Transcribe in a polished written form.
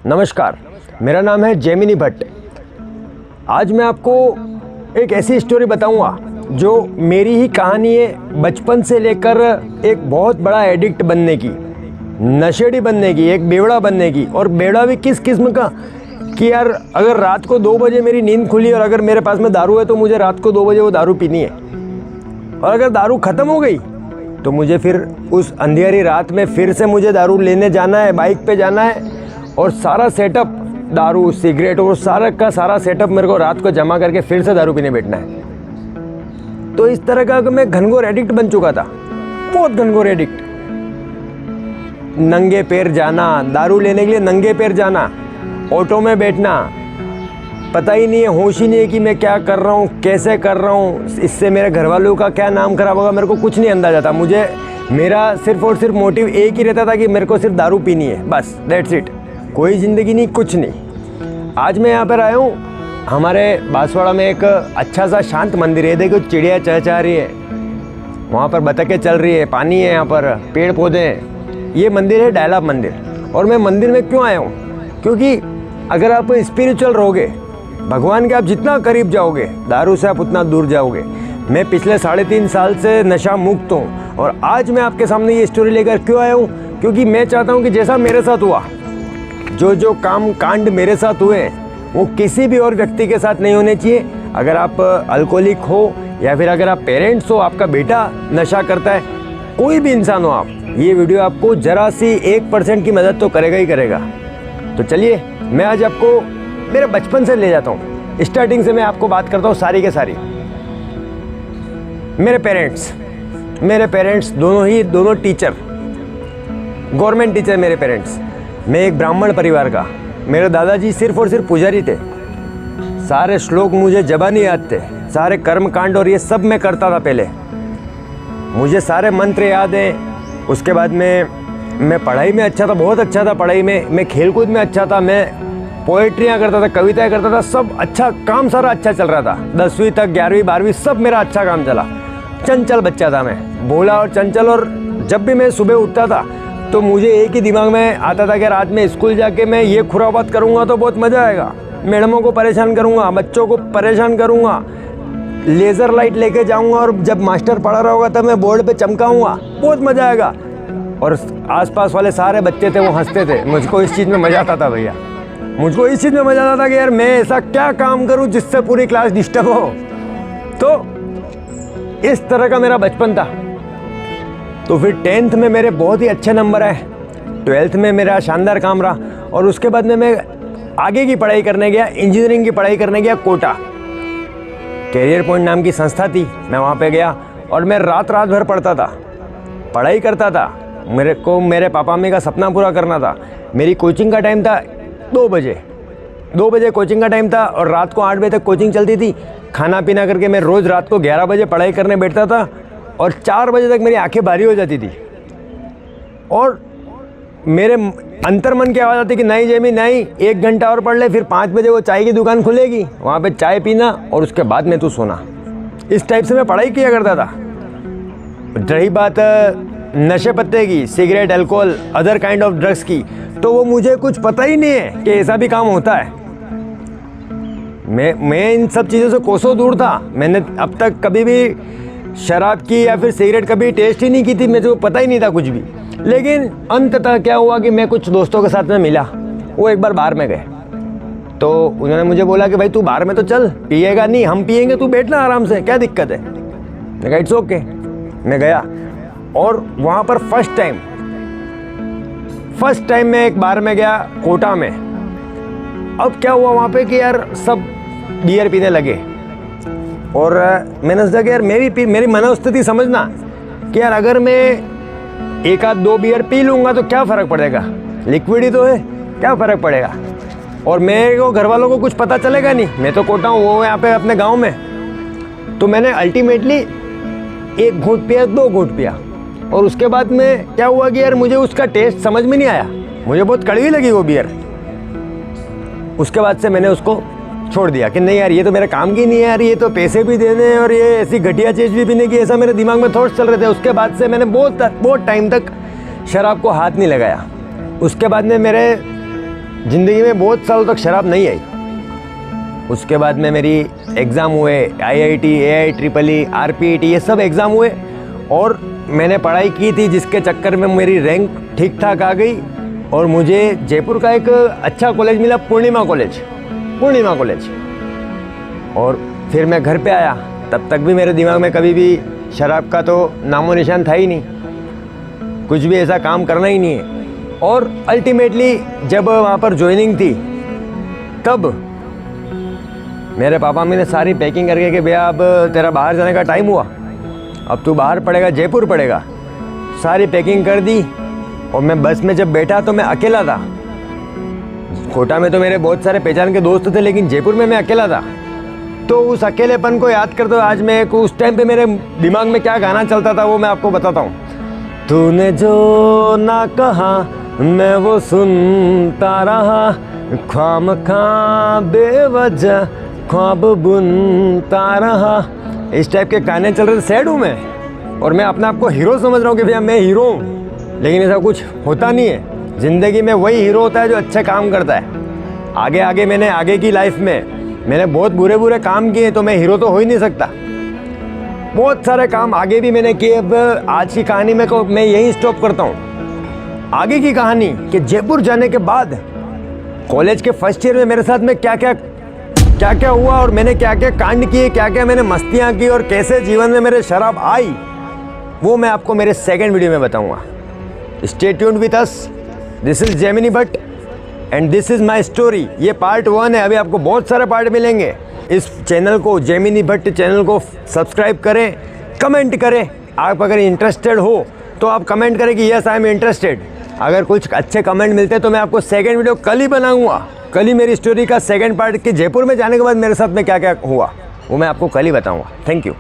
नमस्कार, मेरा नाम है जैमिनी भट्ट। आज मैं आपको एक ऐसी स्टोरी बताऊंगा जो मेरी ही कहानी है, बचपन से लेकर एक बहुत बड़ा एडिक्ट बनने की, नशेड़ी बनने की, एक बेवड़ा बनने की। और बेवड़ा भी किस किस्म का कि यार अगर रात को 2 बजे मेरी नींद खुली और अगर मेरे पास में दारू है तो मुझे रात को 2 बजे वो दारू पीनी है, और अगर दारू ख़त्म हो गई तो मुझे फिर उस अंधेरी रात में फिर से मुझे दारू लेने जाना है, बाइक पे जाना है, और सारा सेटअप, दारू, सिगरेट और सारा का सारा सेटअप मेरे को रात को जमा करके फिर से दारू पीने बैठना है। तो इस तरह का मैं घनघोर एडिक्ट बन चुका था, बहुत घनघोर एडिक्ट। नंगे पैर जाना, दारू लेने के लिए नंगे पैर जाना, ऑटो में बैठना, पता ही नहीं है, होश ही नहीं है कि मैं क्या कर रहा हूँ, कैसे कर रहा हूँ, इससे मेरे घर वालों का क्या नाम खराब होगा, मेरे को कुछ नहीं अंदाजा था। मुझे मेरा सिर्फ और सिर्फ मोटिव एक ही रहता था कि मेरे को सिर्फ दारू पीनी है, बस, दैट्स इट। कोई ज़िंदगी नहीं, कुछ नहीं। आज मैं यहाँ पर आया हूँ, हमारे बांसवाड़ा में एक अच्छा सा शांत मंदिर है। देखो चिड़िया चहचहा रही है, वहाँ पर बतखें चल रही है, पानी है, यहाँ पर पेड़ पौधे हैं। ये मंदिर है डायलाप मंदिर। और मैं मंदिर में क्यों आया हूँ? क्योंकि अगर आप स्पिरिचुअल रहोगे, भगवान के आप जितना करीब जाओगे, दारू से आप उतना दूर जाओगे। मैं पिछले 3.5 साल से नशा मुक्त हूँ, और आज मैं आपके सामने ये स्टोरी लेकर क्यों आया हूँ? क्योंकि मैं चाहता हूँ कि जैसा मेरे साथ हुआ, जो काम कांड मेरे साथ हुए वो किसी भी और व्यक्ति के साथ नहीं होने चाहिए। अगर आप अल्कोहलिक हो या फिर अगर आप पेरेंट्स हो, आपका बेटा नशा करता है, कोई भी इंसान हो आप, ये वीडियो आपको जरा सी 1% की मदद तो करेगा ही करेगा। तो चलिए मैं आज आपको मेरे बचपन से ले जाता हूँ। स्टार्टिंग से मैं आपको बात करता हूँ सारी के सारी। मेरे पेरेंट्स दोनों टीचर, गवर्नमेंट टीचर मेरे पेरेंट्स। मैं एक ब्राह्मण परिवार का, मेरे दादाजी सिर्फ और सिर्फ पुजारी थे। सारे श्लोक मुझे ज़बानी याद थे, सारे कर्म कांड और ये सब मैं करता था पहले, मुझे सारे मंत्र याद हैं। उसके बाद मैं पढ़ाई में अच्छा था, बहुत अच्छा था पढ़ाई में, मैं खेलकूद में अच्छा था, मैं पोएट्रियाँ करता था, कविताएं करता था, सब अच्छा, काम सारा अच्छा चल रहा था। 10वीं तक, 11वीं 12वीं सब मेरा अच्छा काम चला। चंचल बच्चा था मैं, भोला और चंचल। और जब भी मैं सुबह उठता था तो मुझे एक ही दिमाग में आता था कि रात में स्कूल जाके मैं ये खुराबात करूँगा तो बहुत मज़ा आएगा, मैडमों को परेशान करूँगा, बच्चों को परेशान करूँगा, लेज़र लाइट लेके जाऊँगा और जब मास्टर पढ़ा रहा होगा तब मैं बोर्ड पे चमकाऊँगा, बहुत मज़ा आएगा। और आसपास वाले सारे बच्चे थे वो हंसते थे, मुझको इस चीज़ में मज़ा आता था भैया, मुझको इस चीज़ में मज़ा आता था कि यार मैं ऐसा क्या काम करूँ जिससे पूरी क्लास डिस्टर्ब हो। तो इस तरह का मेरा बचपन था। तो फिर 10th में मेरे बहुत ही अच्छे नंबर आए, 12th में मेरा शानदार काम रहा, और उसके बाद में मैं आगे की पढ़ाई करने गया, इंजीनियरिंग की पढ़ाई करने गया कोटा। कैरियर पॉइंट नाम की संस्था थी, मैं वहाँ पे गया और मैं रात भर पढ़ता था, पढ़ाई करता था। मेरे को मेरे पापा मम्मी का सपना पूरा करना था। मेरी कोचिंग का टाइम था 2 बजे कोचिंग का टाइम था, और रात को 8 बजे तक कोचिंग चलती थी। खाना पीना करके मैं रोज़ रात को 11 बजे पढ़ाई करने बैठता था, और 4 बजे तक मेरी आंखें भारी हो जाती थी, और मेरे अंतर्मन की आवाज़ आती कि नहीं जैमी नहीं, 1 घंटा और पढ़ ले, फिर 5 बजे वो चाय की दुकान खुलेगी, वहाँ पे चाय पीना और उसके बाद में तू सोना। इस टाइप से मैं पढ़ाई किया करता था। रही बात नशे पत्ते की, cigarette, alcohol, other kind of drugs की, तो वो मुझे कुछ पता ही नहीं है कि ऐसा भी काम होता है। मैं इन सब चीज़ों से कोसों दूर था। मैंने अब तक कभी भी शराब की या फिर सिगरेट कभी टेस्ट ही नहीं की थी, मुझे को पता ही नहीं था कुछ भी। लेकिन अंततः क्या हुआ कि मैं कुछ दोस्तों के साथ में मिला, वो एक बार बार में गए, तो उन्होंने मुझे बोला कि भाई तू बार में तो चल, पिएगा नहीं, हम पिएंगे, तू बैठना आराम से, क्या दिक्कत है। मैं कहा इट्स ओके। मैं गया और वहाँ पर फर्स्ट टाइम मैं एक बार में गया कोटा में। अब क्या हुआ वहाँ पे कि यार सब बियर पीने लगे, और मैंने सोचा कि यार मेरी मनोस्थिति समझना कि यार अगर मैं 1 आध 2 बियर पी लूँगा तो क्या फ़र्क पड़ेगा, लिक्विड ही तो है, क्या फ़र्क पड़ेगा। और मेरे को घर वालों को कुछ पता चलेगा नहीं, मैं तो कोटा हूँ, वो यहाँ पे अपने गांव में। तो मैंने अल्टीमेटली 1 घूंट पिया, 2 घूंट पिया, और उसके बाद में क्या हुआ कि यार मुझे उसका टेस्ट समझ में नहीं आया, मुझे बहुत कड़वी लगी वो बियर। उसके बाद से मैंने उसको छोड़ दिया कि नहीं यार ये तो मेरे काम की नहीं है यार, ये तो पैसे भी देने और ये ऐसी घटिया चीज़ भी पीने की, ऐसा मेरे दिमाग में थॉट्स चल रहे थे। उसके बाद से मैंने बहुत टाइम तक शराब को हाथ नहीं लगाया। उसके बाद में मेरे ज़िंदगी में बहुत सालों तक शराब नहीं आई। उसके बाद में मेरी एग्ज़ाम हुए, IIT, AI, EEE, RPET, ये सब एग्ज़ाम हुए और मैंने पढ़ाई की थी, जिसके चक्कर में मेरी रैंक ठीक ठाक आ गई और मुझे जयपुर का एक अच्छा कॉलेज मिला, पूर्णिमा कॉलेज। और फिर मैं घर पे आया, तब तक भी मेरे दिमाग में कभी भी शराब का तो नामो निशान था ही नहीं, कुछ भी ऐसा काम करना ही नहीं है। और अल्टीमेटली जब वहाँ पर ज्वाइनिंग थी, तब मेरे पापा मैंने सारी पैकिंग करके कि भैया अब तेरा बाहर जाने का टाइम हुआ, अब तू बाहर पड़ेगा, जयपुर पड़ेगा। सारी पैकिंग कर दी और मैं बस में जब बैठा तो मैं अकेला था। कोटा में तो मेरे बहुत सारे पहचान के दोस्त थे, लेकिन जयपुर में मैं अकेला था। तो उस अकेलेपन को याद करते हुए आज मैं उस टाइम पे मेरे दिमाग में क्या गाना चलता था वो मैं आपको बताता हूँ। तूने जो ना कहा मैं वो सुनता रहा, ख्वामखा बेवजह ख्वाब बुनता रहा। इस टाइप के गाने चल रहे थे। सैड हूँ मैं और मैं अपने आप को हीरो समझ रहा हूँ कि भैया मैं हीरो हूँ, लेकिन ऐसा कुछ होता नहीं है। ज़िंदगी में वही हीरो होता है जो अच्छे काम करता है। आगे मैंने आगे की लाइफ में मैंने बहुत बुरे काम किए, तो मैं हीरो तो हो ही नहीं सकता। बहुत सारे काम आगे भी मैंने किए। अब आज की कहानी में को मैं यहीं स्टॉप करता हूँ। आगे की कहानी कि जयपुर जाने के बाद कॉलेज के फर्स्ट ईयर में मेरे साथ में क्या क्या हुआ और मैंने क्या क्या कांड किए, क्या क्या मैंने मस्तियाँ की और कैसे जीवन में मेरे शराब आई, वो मैं आपको मेरे सेकंड वीडियो में बताऊँगा। Stay tuned with us. This is Gemini Bhatt and this is my story. ये पार्ट 1 है, अभी आपको बहुत सारे पार्ट मिलेंगे। इस चैनल को, जेमिनी भट्ट चैनल को सब्सक्राइब करें, कमेंट करें। आप अगर इंटरेस्टेड हो तो आप कमेंट करें कि यस आई एम इंटरेस्टेड। अगर कुछ अच्छे कमेंट मिलते हैं तो मैं आपको सेकंड वीडियो कल ही बनाऊंगा। कल ही मेरी स्टोरी का सेकंड पार्ट कि जयपुर में जाने के बाद मेरे साथ में क्या क्या हुआ वो मैं आपको कल ही बताऊंगा। Thank you.